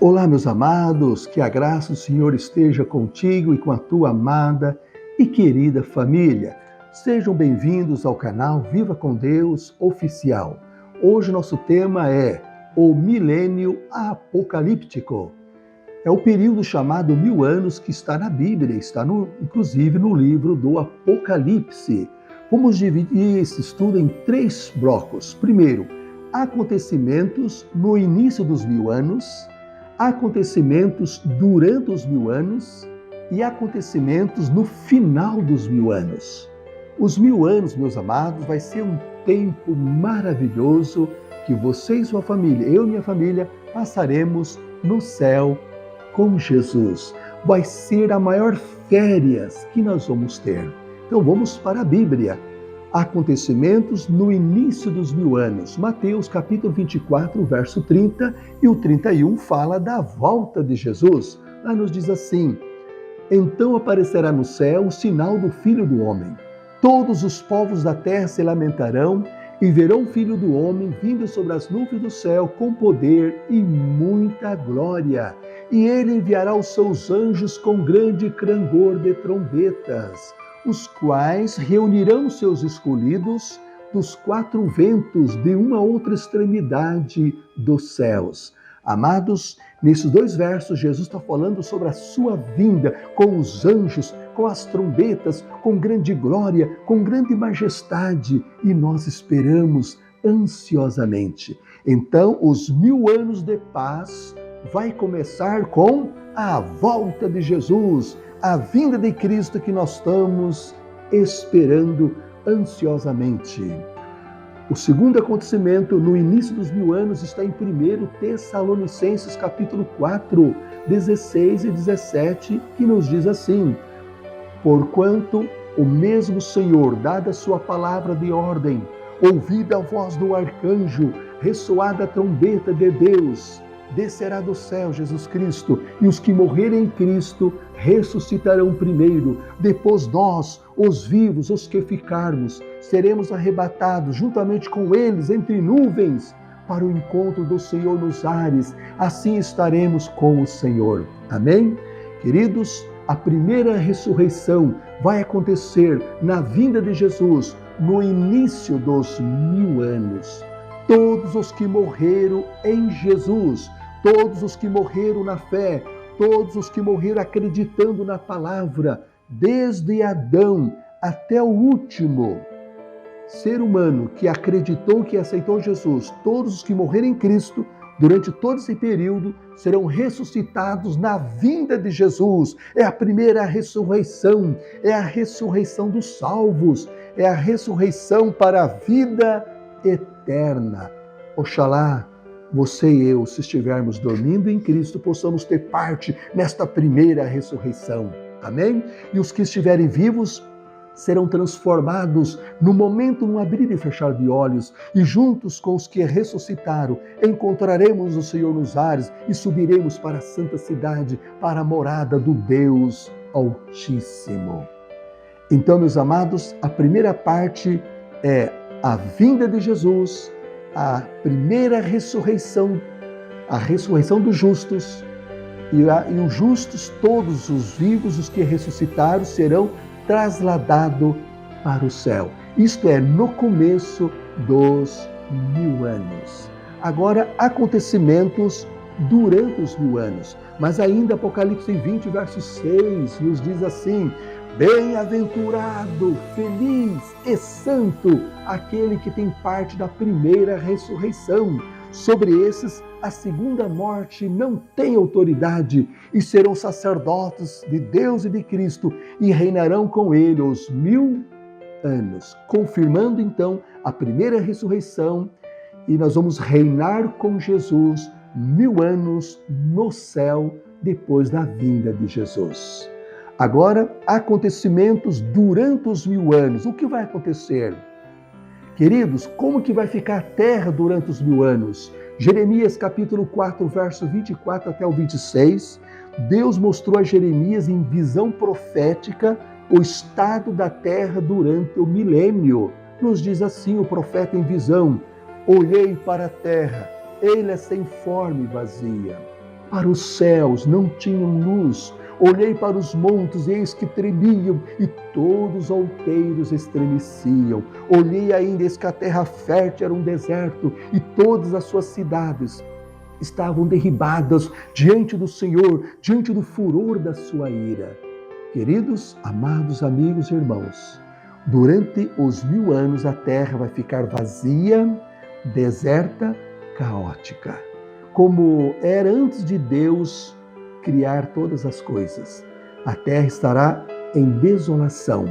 Olá, meus amados, que a graça do Senhor esteja contigo e com a tua amada e querida família. Sejam bem-vindos ao canal Viva com Deus Oficial. Hoje nosso tema é o milênio apocalíptico. É o período chamado 1000 anos que está na Bíblia, inclusive no livro do Apocalipse. Vamos dividir esse estudo em 3 blocos. Primeiro, acontecimentos no início dos 1000 anos, acontecimentos durante os 1000 anos e acontecimentos no final dos 1000 anos. Os 1000 anos, meus amados, vai ser um tempo maravilhoso que você e sua família, eu e minha família, passaremos no céu com Jesus. Vai ser a maior férias que nós vamos ter. Então vamos para a Bíblia. Acontecimentos no início dos 1000 anos. Mateus capítulo 24, verso 30 e o 31 fala da volta de Jesus. Lá nos diz assim: então aparecerá no céu o sinal do Filho do Homem. Todos os povos da terra se lamentarão e verão o Filho do Homem vindo sobre as nuvens do céu com poder e muita glória. E ele enviará os seus anjos com grande clangor de trombetas, os quais reunirão seus escolhidos dos 4 ventos de uma outra extremidade dos céus. Amados, nesses 2 versos, Jesus está falando sobre a sua vinda com os anjos, com as trombetas, com grande glória, com grande majestade, e nós esperamos ansiosamente. Então, os 1000 anos de paz vai começar com a volta de Jesus, a vinda de Cristo que nós estamos esperando ansiosamente. O segundo acontecimento no início dos 1000 anos está em 1 Tessalonicenses capítulo 4, 16 e 17, que nos diz assim: porquanto o mesmo Senhor, dada a sua palavra de ordem, ouvida a voz do arcanjo, ressoada a trombeta de Deus, descerá do céu Jesus Cristo, e os que morrerem em Cristo ressuscitarão primeiro. Depois nós, os vivos, os que ficarmos, seremos arrebatados juntamente com eles entre nuvens para o encontro do Senhor nos ares. Assim estaremos com o Senhor. Amém? Queridos, a primeira ressurreição vai acontecer na vinda de Jesus no início dos 1000 anos. Todos os que morreram em Jesus, todos os que morreram na fé, todos os que morreram acreditando na palavra, desde Adão até o último ser humano que acreditou, que aceitou Jesus, todos os que morreram em Cristo, durante todo esse período, serão ressuscitados na vinda de Jesus. É a primeira ressurreição, é a ressurreição dos salvos, é a ressurreição para a vida eterna. Oxalá você e eu, se estivermos dormindo em Cristo, possamos ter parte nesta primeira ressurreição. Amém? E os que estiverem vivos serão transformados no momento, num abrir e fechar de olhos, e juntos com os que ressuscitaram, encontraremos o Senhor nos ares e subiremos para a santa cidade, para a morada do Deus Altíssimo. Então, meus amados, a primeira parte é a vinda de Jesus, a primeira ressurreição, a ressurreição dos justos, e os justos, todos os vivos, os que ressuscitaram, serão trasladados para o céu. Isto é, no começo dos 1000 anos. Agora, acontecimentos durante os 1000 anos. Mas ainda Apocalipse 20, verso 6, nos diz assim: bem-aventurado, feliz e santo aquele que tem parte da primeira ressurreição. Sobre esses, a segunda morte não tem autoridade, e serão sacerdotes de Deus e de Cristo, e reinarão com ele os 1000 anos. Confirmando então a primeira ressurreição, e nós vamos reinar com Jesus 1000 anos no céu, depois da vinda de Jesus. Agora, acontecimentos durante os 1000 anos. O que vai acontecer? Queridos, como que vai ficar a terra durante os 1000 anos? Jeremias capítulo 4, verso 24 até o 26, Deus mostrou a Jeremias em visão profética o estado da terra durante o milênio. Nos diz assim o profeta em visão: olhei para a terra, ela é sem forma e vazia. para os céus, não tinham luz. Olhei para os montes, e eis que tremiam, e todos os outeiros estremeciam. Olhei ainda, eis que a terra fértil era um deserto, e todas as suas cidades estavam derribadas diante do Senhor, diante do furor da sua ira. Queridos, amados amigos e irmãos, durante os 1000 anos a terra vai ficar vazia, deserta, caótica, como era antes de Deus criar todas as coisas. A terra estará em desolação.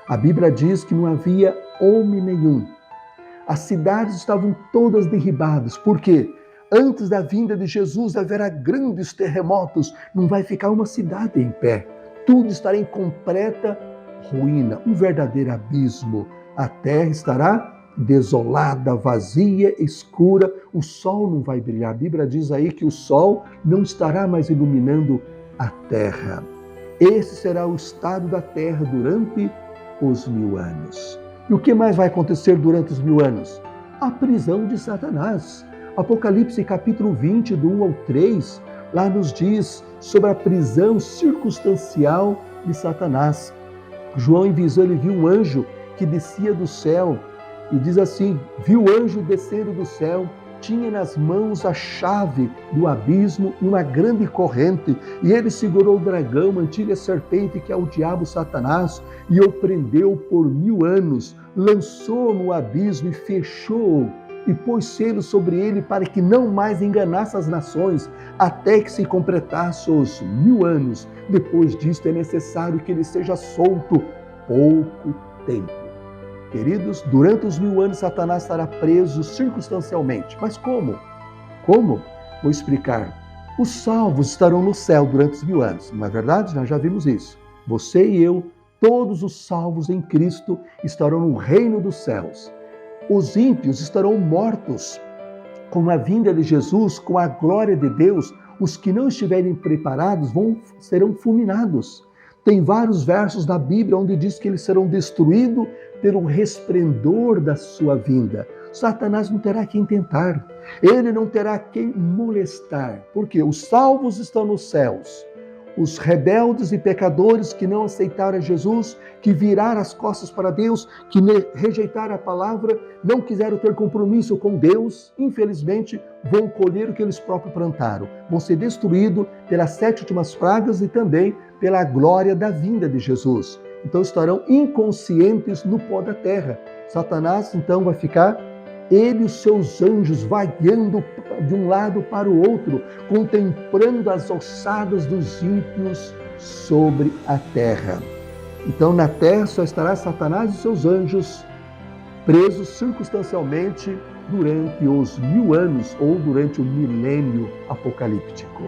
A Bíblia diz que não havia homem nenhum. As cidades estavam todas derribadas. Por quê? Antes da vinda de Jesus haverá grandes terremotos, não vai ficar uma cidade em pé. Tudo estará em completa ruína, um verdadeiro abismo. A terra estará desolada, vazia, escura, o sol não vai brilhar. A Bíblia diz aí que o sol não estará mais iluminando a terra. Esse será o estado da terra durante os 1000 anos. E o que mais vai acontecer durante os 1000 anos? A prisão de Satanás. Apocalipse capítulo 20, do 1 ao 3, lá nos diz sobre a prisão circunstancial de Satanás. João, em visão, ele viu um anjo que descia do céu, e diz assim: viu o anjo descendo do céu, tinha nas mãos a chave do abismo e uma grande corrente, e ele segurou o dragão, a antiga serpente, que é o diabo Satanás, e o prendeu por 1000 anos, lançou no abismo e fechou, e pôs selo sobre ele para que não mais enganasse as nações, até que se completasse os 1000 anos. Depois disto é necessário que ele seja solto pouco tempo. Queridos, durante os 1000 anos Satanás estará preso circunstancialmente. Mas como? Como? Vou explicar. Os salvos estarão no céu durante os 1000 anos. Não é verdade? Nós já vimos isso. Você e eu, todos os salvos em Cristo, estarão no reino dos céus. Os ímpios estarão mortos com a vinda de Jesus, com a glória de Deus. Os que não estiverem preparados serão fulminados. Tem vários versos da Bíblia onde diz que eles serão destruídos pelo resplendor da sua vinda. Satanás não terá quem tentar, ele não terá quem molestar, porque os salvos estão nos céus. Os rebeldes e pecadores que não aceitaram Jesus, que viraram as costas para Deus, que rejeitaram a palavra, não quiseram ter compromisso com Deus, infelizmente vão colher o que eles próprios plantaram. Vão ser destruídos pelas 7 últimas pragas e também pela glória da vinda de Jesus. Então estarão inconscientes no pó da terra. Satanás então vai ficar, ele e os seus anjos vagueando de um lado para o outro, contemplando as ossadas dos ímpios sobre a terra. Então na terra só estará Satanás e seus anjos presos circunstancialmente durante os 1000 anos ou durante o milênio apocalíptico.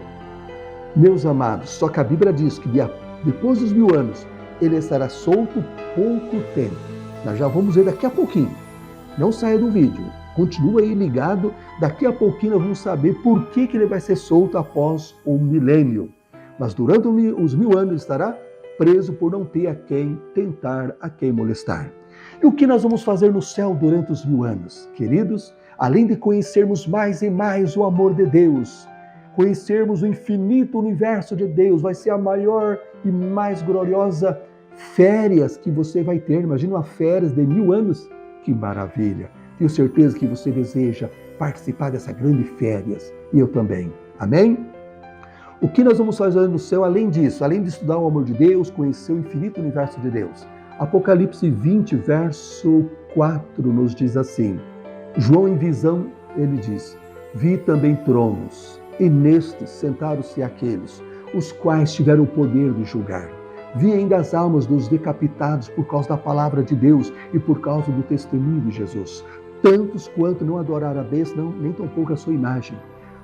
Meus amados, só que a Bíblia diz que depois dos 1000 anos ele estará solto pouco tempo. Nós já vamos ver daqui a pouquinho. Não saia do vídeo, continua aí ligado, daqui a pouquinho nós vamos saber por que ele vai ser solto após o milênio. Mas durante os 1000 anos ele estará preso por não ter a quem tentar, a quem molestar. E o que nós vamos fazer no céu durante os 1000 anos? Queridos, além de conhecermos mais e mais o amor de Deus, conhecermos o infinito universo de Deus, vai ser a maior e mais gloriosa férias que você vai ter. Imagina uma férias de 1000 anos. Que maravilha! Tenho certeza que você deseja participar dessa grande férias. E eu também. Amém? O que nós vamos fazer no céu além disso? Além de estudar o amor de Deus, conhecer o infinito universo de Deus. Apocalipse 20, verso 4 nos diz assim. João, em visão, ele diz: vi também tronos, e nestes sentaram-se aqueles, os quais tiveram o poder de julgar. Vi ainda as almas dos decapitados por causa da palavra de Deus e por causa do testemunho de Jesus. Tantos quanto não adoraram a besta, nem tampouco a sua imagem.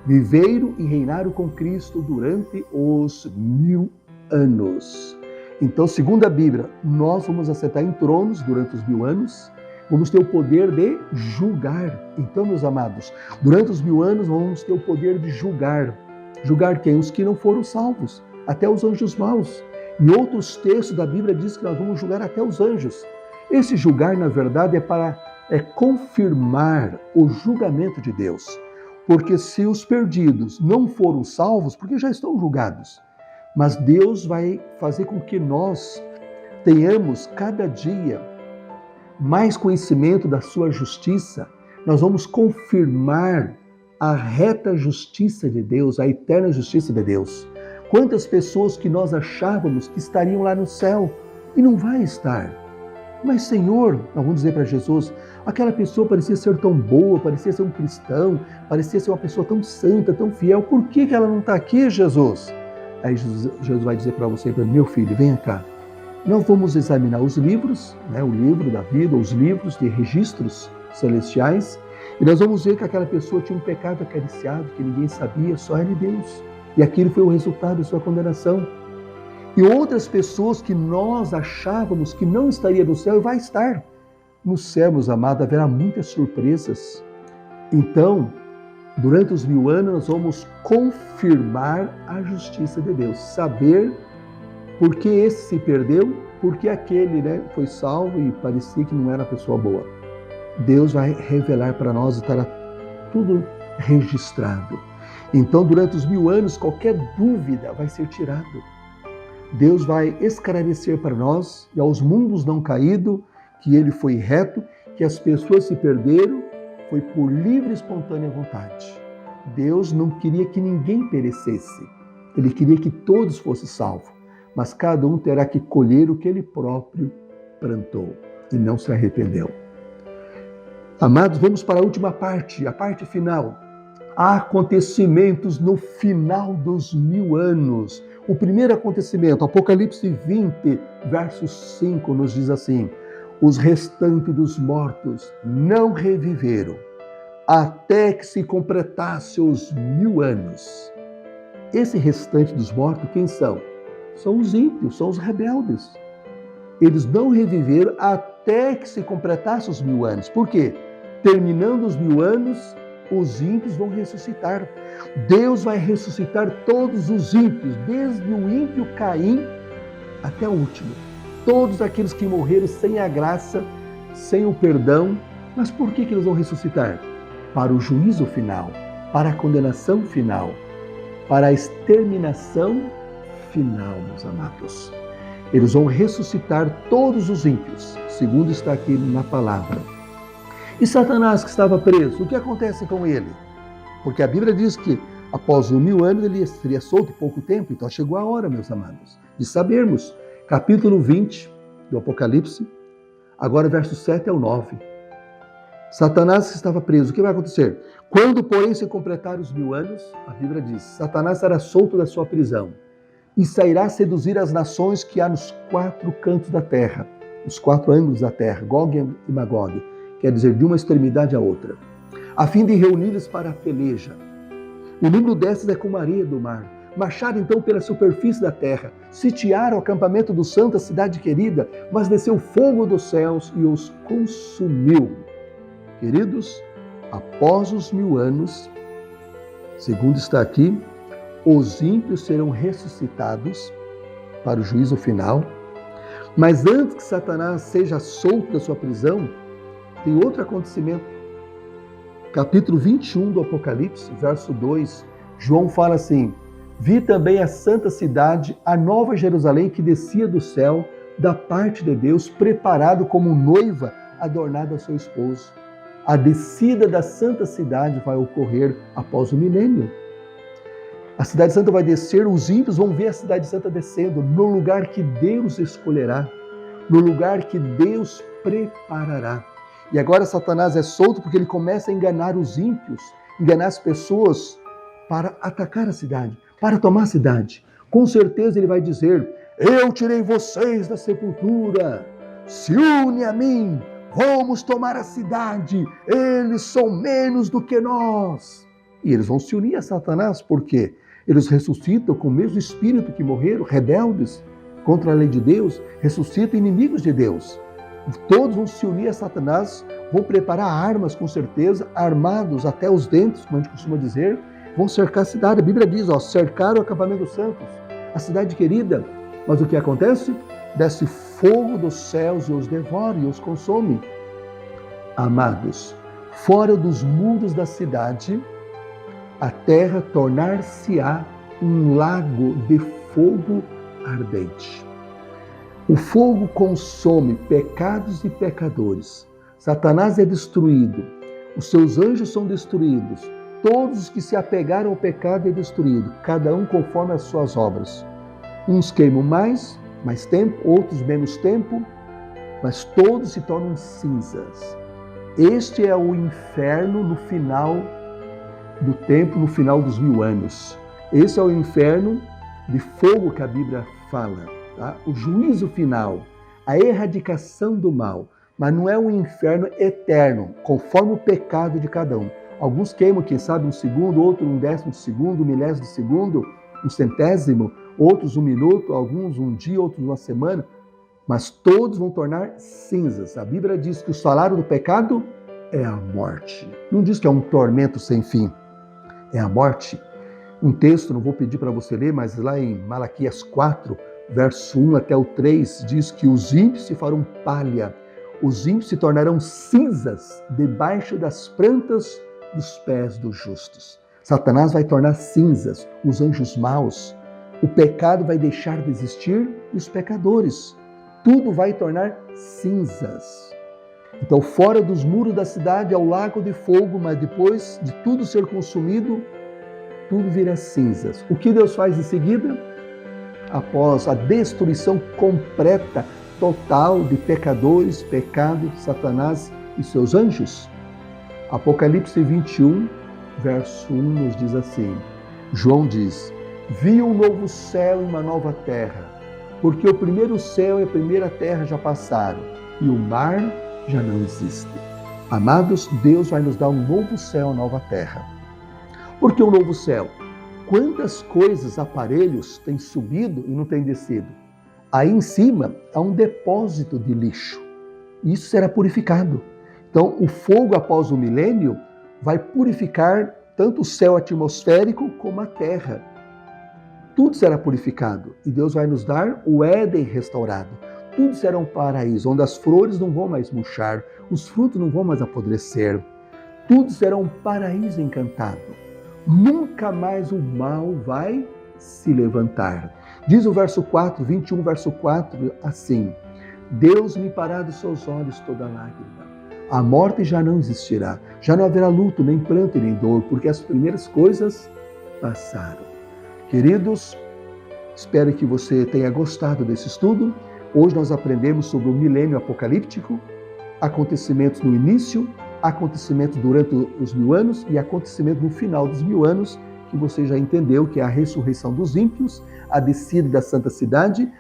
Viveram e reinaram com Cristo durante os 1000 anos. Então, segundo a Bíblia, nós vamos assentar em tronos durante os 1000 anos. Vamos ter o poder de julgar. Então, meus amados, durante os 1000 anos vamos ter o poder de julgar. Julgar quem? Os que não foram salvos, até os anjos maus. Em outros textos da Bíblia diz que nós vamos julgar até os anjos. Esse julgar, na verdade, é para confirmar o julgamento de Deus. Porque se os perdidos não foram salvos, porque já estão julgados, mas Deus vai fazer com que nós tenhamos cada dia mais conhecimento da sua justiça. Nós vamos confirmar a reta justiça de Deus, a eterna justiça de Deus. Quantas pessoas que nós achávamos que estariam lá no céu e não vai estar. Mas Senhor, nós vamos dizer para Jesus, aquela pessoa parecia ser tão boa, parecia ser um cristão, parecia ser uma pessoa tão santa, tão fiel, por que ela não está aqui, Jesus? Aí Jesus vai dizer para você, meu filho, venha cá. Nós vamos examinar os livros, o livro da vida, os livros de registros celestiais, e nós vamos ver que aquela pessoa tinha um pecado acariciado, que ninguém sabia, só ele e Deus. E aquilo foi o resultado da sua condenação. E outras pessoas que nós achávamos que não estaria no céu, vai estar. No céu, meus amados, haverá muitas surpresas. Então, durante os 1000 anos, nós vamos confirmar a justiça de Deus. Saber por que esse se perdeu, porque aquele foi salvo e parecia que não era uma pessoa boa. Deus vai revelar para nós e estará tudo registrado. Então, durante os 1000 anos, qualquer dúvida vai ser tirada. Deus vai esclarecer para nós e aos mundos não caídos que ele foi reto, que as pessoas se perderam, foi por livre e espontânea vontade. Deus não queria que ninguém perecesse. Ele queria que todos fossem salvos. Mas cada um terá que colher o que ele próprio plantou e não se arrependeu. Amados, vamos para a última parte, a parte final. Há acontecimentos no final dos 1000 anos. O primeiro acontecimento, Apocalipse 20, verso 5, nos diz assim: os restantes dos mortos não reviveram, até que se completasse os 1000 anos. Esse restante dos mortos, quem são? São os ímpios, são os rebeldes. Eles não reviveram até que se completasse os 1000 anos. Por quê? Terminando os 1000 anos, os ímpios vão ressuscitar. Deus vai ressuscitar todos os ímpios, desde o ímpio Caim até o último. Todos aqueles que morreram sem a graça, sem o perdão. Mas por que eles vão ressuscitar? Para o juízo final, para a condenação final, para a exterminação final, meus amados. Eles vão ressuscitar todos os ímpios, segundo está aqui na palavra. E Satanás que estava preso, o que acontece com ele? Porque a Bíblia diz que após os 1000 anos ele seria solto em pouco tempo, então chegou a hora, meus amados, de sabermos. Capítulo 20 do Apocalipse, agora versos 7 ao 9. Satanás que estava preso, o que vai acontecer? Quando, porém, se completar os 1000 anos, a Bíblia diz, Satanás será solto da sua prisão e sairá seduzir as nações que há nos 4 cantos da terra, os 4 ângulos da terra, Gog e Magog, quer dizer, de uma extremidade à outra, a fim de reuni-los para a peleja. O número dessas é como a areia do mar. Marcharam então pela superfície da terra, sitiaram o acampamento do santo, a cidade querida, mas desceu fogo dos céus e os consumiu. Queridos, após os 1000 anos, segundo está aqui, os ímpios serão ressuscitados para o juízo final, mas antes que Satanás seja solto da sua prisão, tem outro acontecimento. Capítulo 21 do Apocalipse, verso 2, João fala assim: vi também a santa cidade, a nova Jerusalém, que descia do céu, da parte de Deus, preparado como noiva adornada ao seu esposo. A descida da santa cidade vai ocorrer após o milênio. A cidade santa vai descer, os ímpios vão ver a cidade santa descendo no lugar que Deus escolherá, no lugar que Deus preparará. E agora Satanás é solto porque ele começa a enganar os ímpios, enganar as pessoas para atacar a cidade, para tomar a cidade. Com certeza ele vai dizer: eu tirei vocês da sepultura, se une a mim, vamos tomar a cidade, eles são menos do que nós. E eles vão se unir a Satanás, por quê? Eles ressuscitam com o mesmo espírito que morreram, rebeldes contra a lei de Deus, ressuscitam inimigos de Deus. Todos vão se unir a Satanás, vão preparar armas com certeza, armados até os dentes, como a gente costuma dizer, vão cercar a cidade. A Bíblia diz, cercaram o acampamento dos santos, a cidade querida. Mas o que acontece? Desce fogo dos céus e os devora e os consome. Amados, fora dos muros da cidade, a terra tornar-se-á um lago de fogo ardente. O fogo consome pecados e pecadores. Satanás é destruído, os seus anjos são destruídos, todos os que se apegaram ao pecado é destruído, cada um conforme as suas obras. Uns queimam mais tempo, outros menos tempo, mas todos se tornam cinzas. Este é o inferno no final do tempo, no final dos 1000 anos. Esse é o inferno de fogo que a Bíblia fala, tá? O juízo final, a erradicação do mal, mas não é um inferno eterno, conforme o pecado de cada um. Alguns queimam, quem sabe, um segundo, outro um décimo de segundo, um milésimo de segundo, um centésimo, outros um minuto, alguns um dia, outros uma semana, mas todos vão tornar cinzas. A Bíblia diz que o salário do pecado é a morte. Não diz que é um tormento sem fim, é a morte. Um texto, não vou pedir para você ler, mas lá em Malaquias 4, verso 1 até o 3, diz que os ímpios se farão palha, os ímpios se tornarão cinzas debaixo das plantas dos pés dos justos. Satanás vai tornar cinzas os anjos maus, o pecado vai deixar de existir e os pecadores. Tudo vai tornar cinzas. Então, fora dos muros da cidade é o lago de fogo, mas depois de tudo ser consumido, tudo vira cinzas. O que Deus faz em seguida? Após a destruição completa, total de pecadores, pecado, Satanás e seus anjos? Apocalipse 21, verso 1 nos diz assim, João diz, vi um novo céu e uma nova terra, porque o primeiro céu e a primeira terra já passaram, e o mar já não existe. Amados, Deus vai nos dar um novo céu e uma nova terra. Por que um novo céu? Quantas coisas, aparelhos têm subido e não têm descido? Aí em cima há um depósito de lixo. Isso será purificado. Então, o fogo após o milênio vai purificar tanto o céu atmosférico como a terra. Tudo será purificado e Deus vai nos dar o Éden restaurado. Tudo será um paraíso, onde as flores não vão mais murchar, os frutos não vão mais apodrecer. Tudo será um paraíso encantado. Nunca mais o mal vai se levantar. Diz o verso 4, 21, verso 4, assim, Deus limpará dos seus olhos toda lágrima. A morte já não existirá, já não haverá luto, nem pranto, nem dor, porque as primeiras coisas passaram. Queridos, espero que você tenha gostado desse estudo. Hoje nós aprendemos sobre o milênio apocalíptico, acontecimentos no início, acontecimentos durante os 1000 anos e acontecimentos no final dos 1000 anos, que você já entendeu que é a ressurreição dos ímpios, a descida da santa cidade,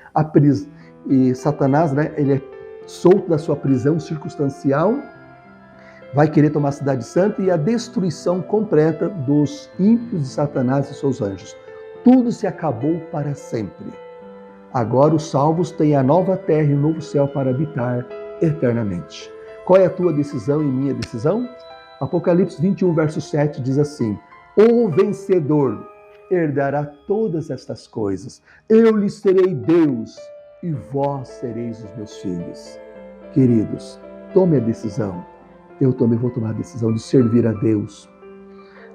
e Satanás, ele é solto da sua prisão circunstancial, vai querer tomar a cidade santa e a destruição completa dos ímpios de Satanás e seus anjos. Tudo se acabou para sempre. Agora os salvos têm a nova terra e o novo céu para habitar eternamente. Qual é a tua decisão e minha decisão? Apocalipse 21, verso 7 diz assim, o vencedor herdará todas estas coisas. Eu lhe serei Deus e vós sereis os meus filhos. Queridos, tome a decisão. Eu também vou tomar a decisão de servir a Deus,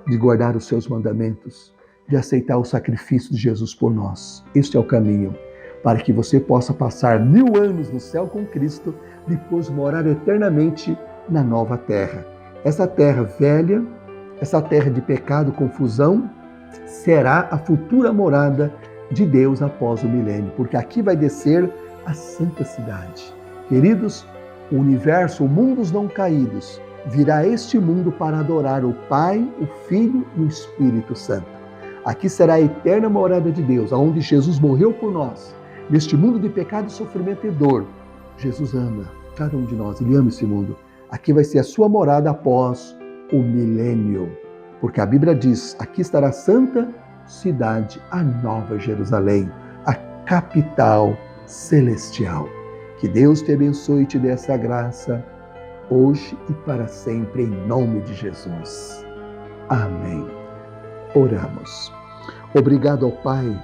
de guardar os seus mandamentos, de aceitar o sacrifício de Jesus por nós. Este é o caminho para que você possa passar 1000 anos no céu com Cristo, depois morar eternamente na nova terra. Essa terra velha, essa terra de pecado, confusão, será a futura morada de Deus após o milênio, porque aqui vai descer a santa cidade. Queridos, o universo, o mundo dos não caídos, virá a este mundo para adorar o Pai, o Filho e o Espírito Santo. Aqui será a eterna morada de Deus, onde Jesus morreu por nós. Neste mundo de pecado, sofrimento e dor, Jesus ama cada um de nós, Ele ama esse mundo. Aqui vai ser a sua morada após o milênio. Porque a Bíblia diz, aqui estará a santa cidade, a nova Jerusalém, a capital celestial. Que Deus te abençoe e te dê essa graça, hoje e para sempre, em nome de Jesus. Amém. Oramos. Obrigado ao Pai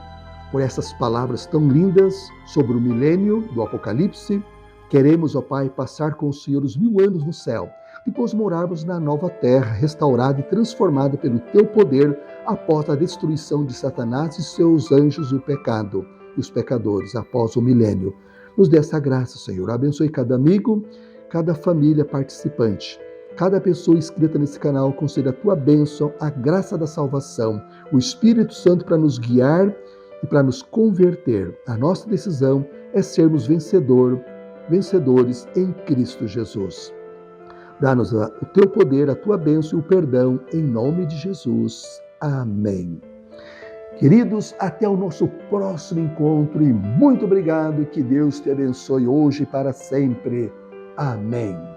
por essas palavras tão lindas sobre o milênio do Apocalipse. Queremos, ó Pai, passar com o Senhor os 1000 anos no céu. depois morarmos na nova terra, restaurada e transformada pelo teu poder após a destruição de Satanás e seus anjos e o pecado e os pecadores após o milênio. Nos dê essa graça, Senhor. Abençoe cada amigo, cada família participante. Cada pessoa inscrita nesse canal, conceda a tua bênção, a graça da salvação, o Espírito Santo para nos guiar e para nos converter. A nossa decisão é sermos vencedores em Cristo Jesus. Dá-nos o teu poder, a tua bênção e o perdão, em nome de Jesus. Amém. Queridos, até o nosso próximo encontro e muito obrigado e que Deus te abençoe hoje e para sempre. Amém.